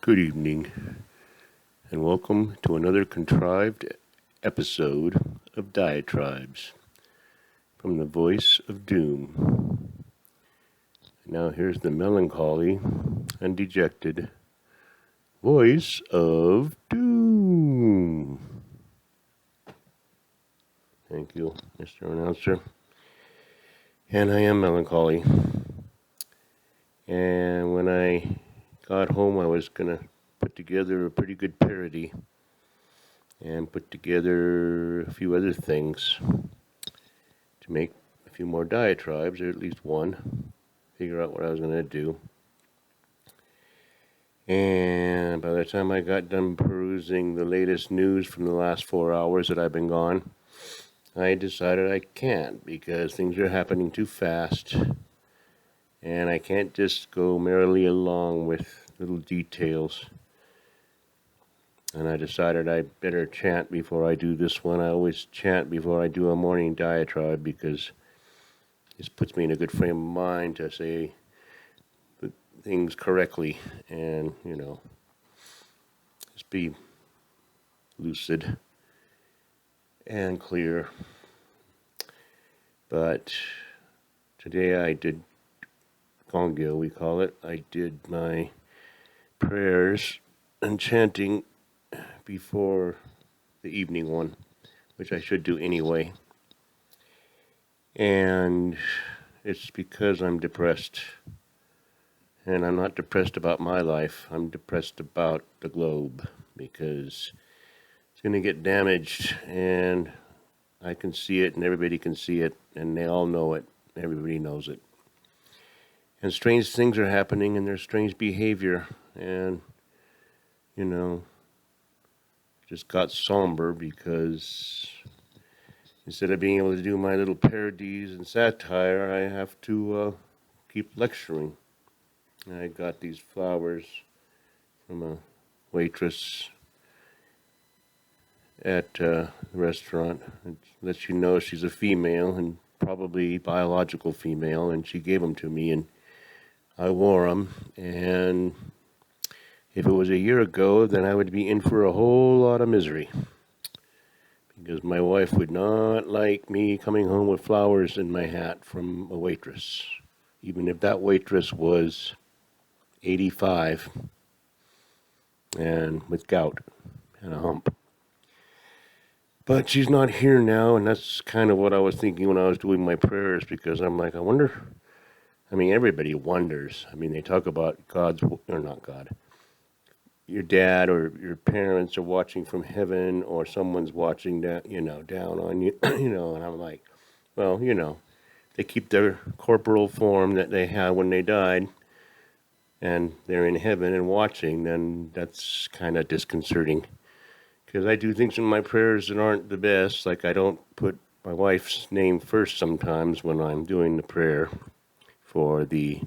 Good evening, and welcome to another contrived episode of Diatribes from the voice of doom. Now here's the melancholy and dejected voice of doom. Thank you, Mr. Announcer. And I am melancholy. And when I got home, I was going to put together a pretty good parody and put together a few other things to make a few more diatribes, or at least one, figure out what I was going to do. And by the time I got done perusing the latest news from the last 4 hours that I've been gone, I decided I can't because things are happening too fast. And I can't just go merrily along with little details. And I decided I better chant before I do this one. I always chant before I do a morning diatribe because this puts me in a good frame of mind to say things correctly and, just be lucid and clear. But today I did Gongyo, we call it. I did my prayers and chanting before the evening one, which I should do anyway. And it's because I'm depressed. And I'm not depressed about my life. I'm depressed about the globe because it's going to get damaged and I can see it and everybody can see it and they all know it. Everybody knows it. And strange things are happening and there's strange behavior and, just got somber because instead of being able to do my little parodies and satire, I have to keep lecturing. I got these flowers from a waitress at the restaurant. It lets you know she's a female and probably biological female, and she gave them to me, and I wore them. And if it was a year ago, then I would be in for a whole lot of misery because my wife would not like me coming home with flowers in my hat from a waitress, even if that waitress was 85 and with gout and a hump. But she's not here now, and that's kind of what I was thinking when I was doing my prayers, because I'm like, everybody wonders. They talk about God's, or not God, your dad or your parents are watching from heaven, or someone's watching down, down on you, and I'm like, well, they keep their corporal form that they had when they died, and they're in heaven and watching, then that's kind of disconcerting. Because I do things in my prayers that aren't the best, like I don't put my wife's name first sometimes when I'm doing the prayer for the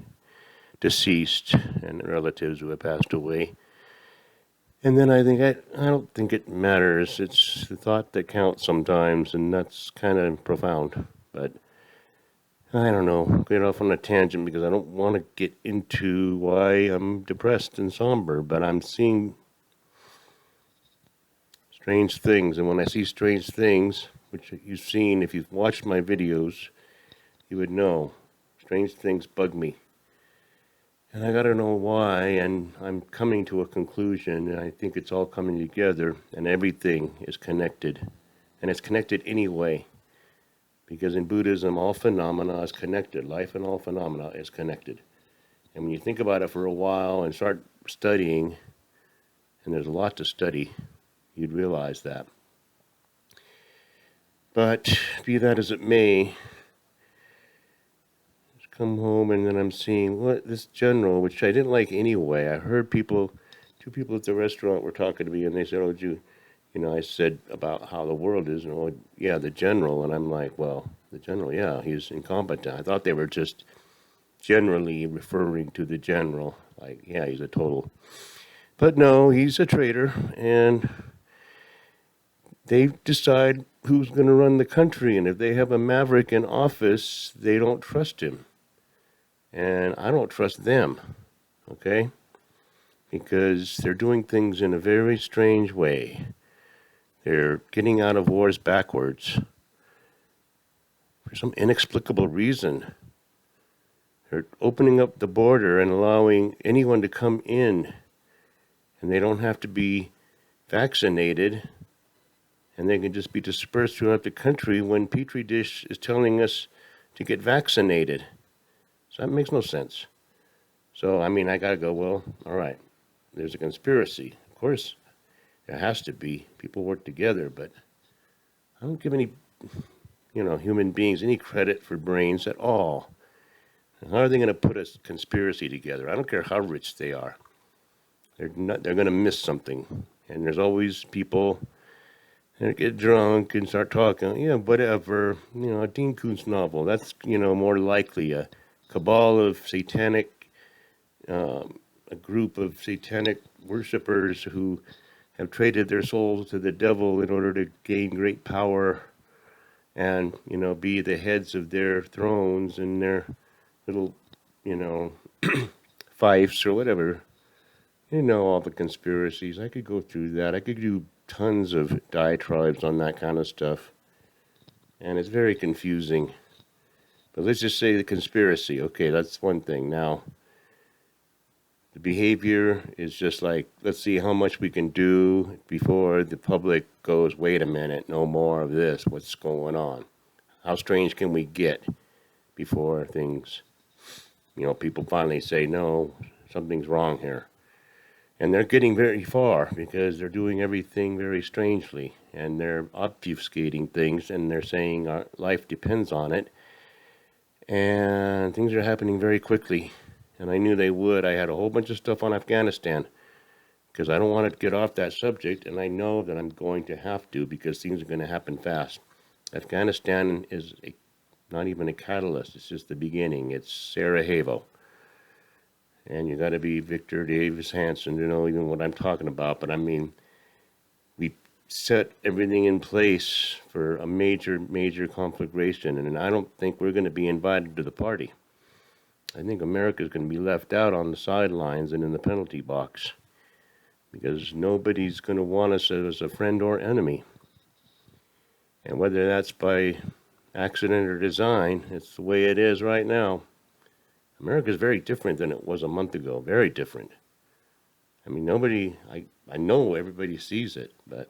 deceased and relatives who have passed away. And then I think, I don't think it matters. It's the thought that counts sometimes, and that's kind of profound. But I don't know, get off on a tangent because I don't want to get into why I'm depressed and somber, but I'm seeing strange things. And when I see strange things, which you've seen, if you've watched my videos, you would know. Strange things bug me. And I got to know why, and I'm coming to a conclusion, and I think it's all coming together, and everything is connected. And it's connected anyway, because in Buddhism, all phenomena is connected. Life and all phenomena is connected. And when you think about it for a while and start studying, and there's a lot to study, you'd realize that. But be that as it may, come home and then I'm seeing this general, which I didn't like anyway. I heard two people at the restaurant were talking to me, and they said, I said about how the world is, and the general, and I'm like, well, the general, yeah, he's incompetent. I thought they were just generally referring to the general, like, yeah, he's a total. But no, he's a traitor, and they decide who's going to run the country, and if they have a maverick in office, they don't trust him. And I don't trust them, okay? because they're doing things in a very strange way. They're getting out of wars backwards for some inexplicable reason. They're opening up the border and allowing anyone to come in, and they don't have to be vaccinated, and they can just be dispersed throughout the country when Petri dish is telling us to get vaccinated. So that makes no sense. So, I mean, I got to go, well, all right, there's a conspiracy. Of course, there has to be. People work together, but I don't give any, human beings any credit for brains at all. And how are they going to put a conspiracy together? I don't care how rich they are. They're going to miss something. And there's always people that get drunk and start talking. Yeah, whatever. A Dean Koontz novel. That's, more likely a cabal of satanic, a group of satanic worshippers who have traded their souls to the devil in order to gain great power and, be the heads of their thrones and their little, fiefs or whatever. All the conspiracies. I could go through that. I could do tons of diatribes on that kind of stuff. And it's very confusing. But let's just say the conspiracy. Okay, that's one thing. Now, the behavior is just like, let's see how much we can do before the public goes, wait a minute, no more of this. What's going on? How strange can we get before things, people finally say, no, something's wrong here. And they're getting very far because they're doing everything very strangely and they're obfuscating things and they're saying our life depends on it. And things are happening very quickly. And I knew they would. I had a whole bunch of stuff on Afghanistan because I don't want to get off that subject. And I know that I'm going to have to because things are going to happen fast. Afghanistan is not even a catalyst. It's just the beginning. It's Sarajevo. And you got to be Victor Davis Hanson to know even what I'm talking about. But I mean, we set everything in place for a major, major conflagration. And I don't think we're going to be invited to the party. I think America's going to be left out on the sidelines and in the penalty box. Because nobody's going to want us as a friend or enemy. And whether that's by accident or design, it's the way it is right now. America is very different than it was a month ago. Very different. I mean, I know everybody sees it, but,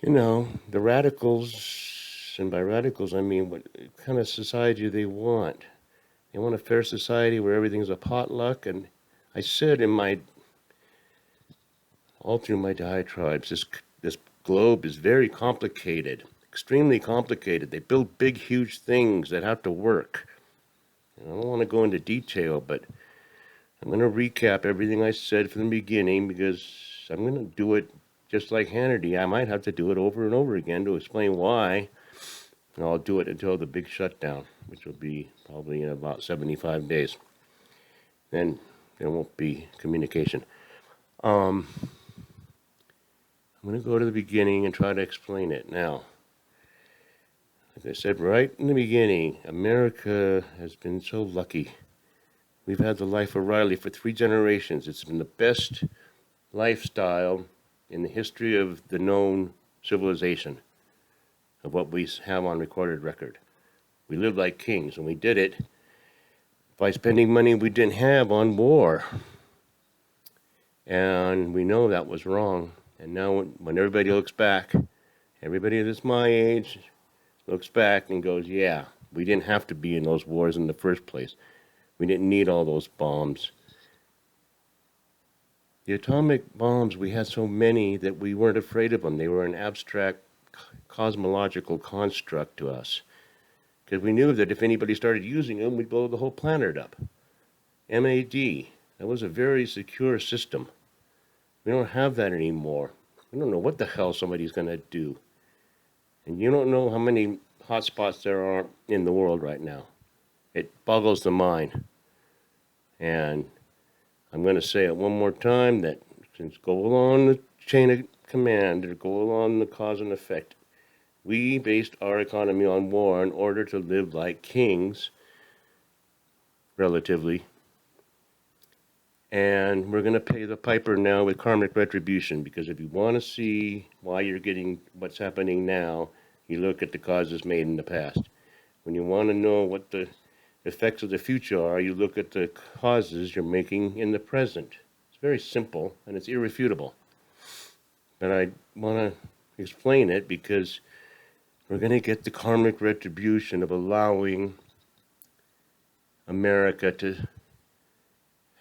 the radicals, and by radicals I mean what kind of society do they want? They want a fair society where everything's a potluck, and I said all through my diatribes, this globe is very complicated, extremely complicated. They build big, huge things that have to work. I don't want to go into detail, but I'm going to recap everything I said from the beginning because I'm going to do it just like Hannity. I might have to do it over and over again to explain why. And I'll do it until the big shutdown, which will be probably in about 75 days. Then there won't be communication. I'm going to go to the beginning and try to explain it now. Like I said right in the beginning, America has been so lucky. We've had the life of Riley for 3 generations. It's been the best lifestyle in the history of the known civilization, of what we have on recorded record. We lived like kings, and we did it by spending money we didn't have on war. And we know that was wrong. And now when everybody looks back, everybody that's my age looks back and goes, yeah, we didn't have to be in those wars in the first place. We didn't need all those bombs. The atomic bombs, we had so many that we weren't afraid of them. They were an abstract cosmological construct to us. Because we knew that if anybody started using them, we'd blow the whole planet up. MAD, that was a very secure system. We don't have that anymore. We don't know what the hell somebody's going to do. And you don't know how many hotspots there are in the world right now. It boggles the mind. And I'm going to say it one more time that since go along the chain of command or go along the cause and effect, we based our economy on war in order to live like kings, relatively, And we're going to pay the piper now with karmic retribution, because if you want to see why you're getting what's happening now, you look at the causes made in the past. When you want to know what the effects of the future are, you look at the causes you're making in the present. It's very simple and it's irrefutable. But I want to explain it because we're going to get the karmic retribution of allowing America to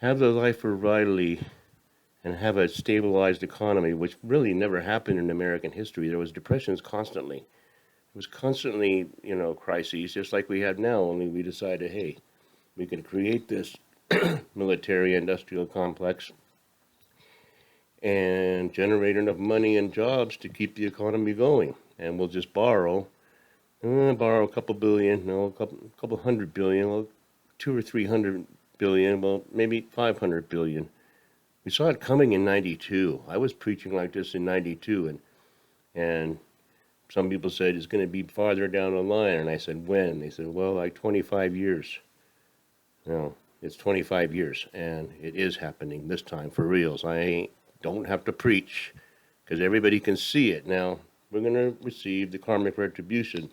have the life of Riley and have a stabilized economy, which really never happened in American history. There was depressions constantly. It was constantly, crises, just like we have now, only we decided, hey, we can create this military industrial complex and generate enough money and jobs to keep the economy going. And we'll just borrow a couple billion, no, a couple hundred billion, well, 200 or 300 billion, well, maybe 500 billion. We saw it coming in 92. I was preaching like this in 92, and some people said it's going to be farther down the line, and I said, when? They said, well, like 25 years. No, it's 25 years, and it is happening this time for reals. I don't have to preach, because everybody can see it. Now, we're going to receive the karmic retribution.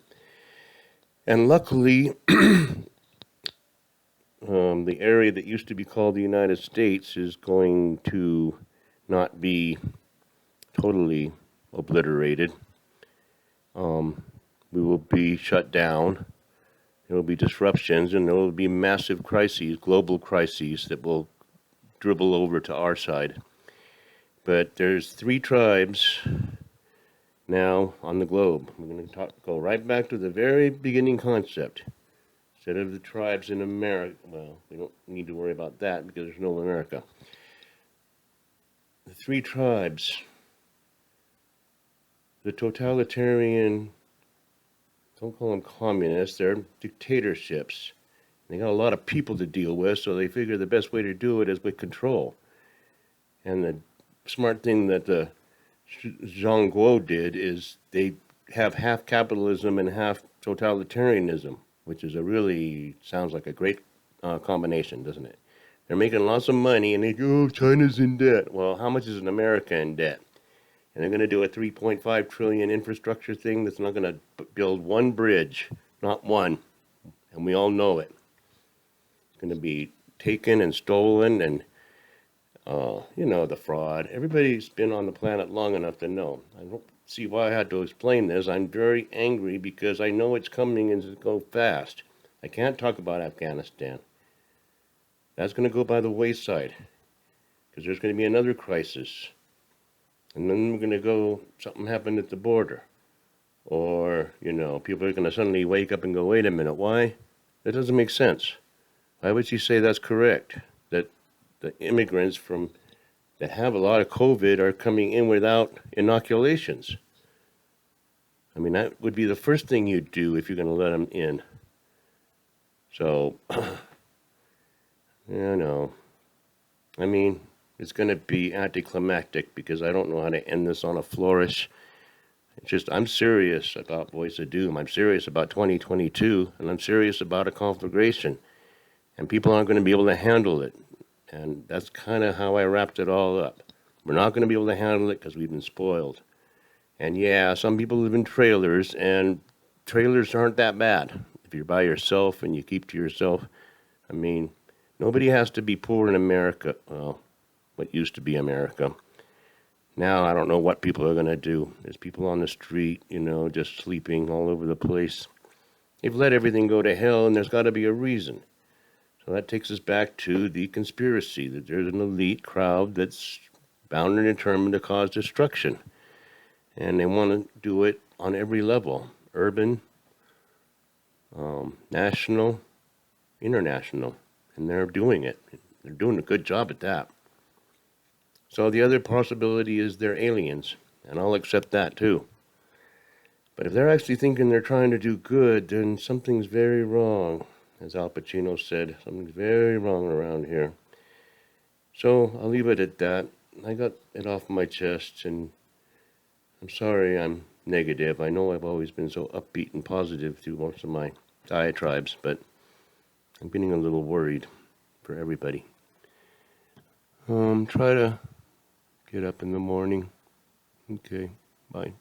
And luckily, the area that used to be called the United States is going to not be totally obliterated. We will be shut down. There will be disruptions, and there will be massive crises, global crises, that will dribble over to our side. But there's 3 tribes now on the globe. We're going to go right back to the very beginning concept. Instead of the tribes in America, well, we don't need to worry about that because there's no America. The 3 tribes, the totalitarian, don't call them communists, they're dictatorships. They got a lot of people to deal with, so they figure the best way to do it is with control. And the smart thing that the Zhang Guo did is they have half capitalism and half totalitarianism, which is sounds like a great combination, doesn't it? They're making lots of money, and they go, oh, China's in debt. Well, how much is America in debt? And they're going to do a 3.5 trillion infrastructure thing that's not going to build one bridge, not one, and we all know it. It's going to be taken and stolen, and the fraud. Everybody's been on the planet long enough to know. I don't see why I had to explain this. I'm very angry because I know it's coming and it's going to go fast. I can't talk about Afghanistan. That's going to go by the wayside because there's going to be another crisis. And then we're going to go, something happened at the border. Or, people are going to suddenly wake up and go, wait a minute, why? That doesn't make sense. Why would you say that's correct? That the immigrants that have a lot of COVID are coming in without inoculations. I mean, that would be the first thing you'd do if you're going to let them in. So, I mean, it's going to be anticlimactic because I don't know how to end this on a flourish. It's just, I'm serious about Voice of Doom. I'm serious about 2022, and I'm serious about a conflagration. And people aren't going to be able to handle it. And that's kind of how I wrapped it all up. We're not going to be able to handle it because we've been spoiled. And yeah, some people live in trailers, and trailers aren't that bad. If you're by yourself and you keep to yourself, I mean, nobody has to be poor in America. Well, what used to be America. Now I don't know what people are going to do. There's people on the street, just sleeping all over the place. They've let everything go to hell, and there's got to be a reason. So that takes us back to the conspiracy, that there's an elite crowd that's bound and determined to cause destruction. And they want to do it on every level, urban, national, international. And they're doing it. They're doing a good job at that. So the other possibility is they're aliens, and I'll accept that too. But if they're actually thinking they're trying to do good, then something's very wrong. As Al Pacino said, something's very wrong around here. So I'll leave it at that. I got it off my chest, and I'm sorry I'm negative. I know I've always been so upbeat and positive through most of my diatribes, but I'm getting a little worried for everybody. Try to get up in the morning. Okay, bye.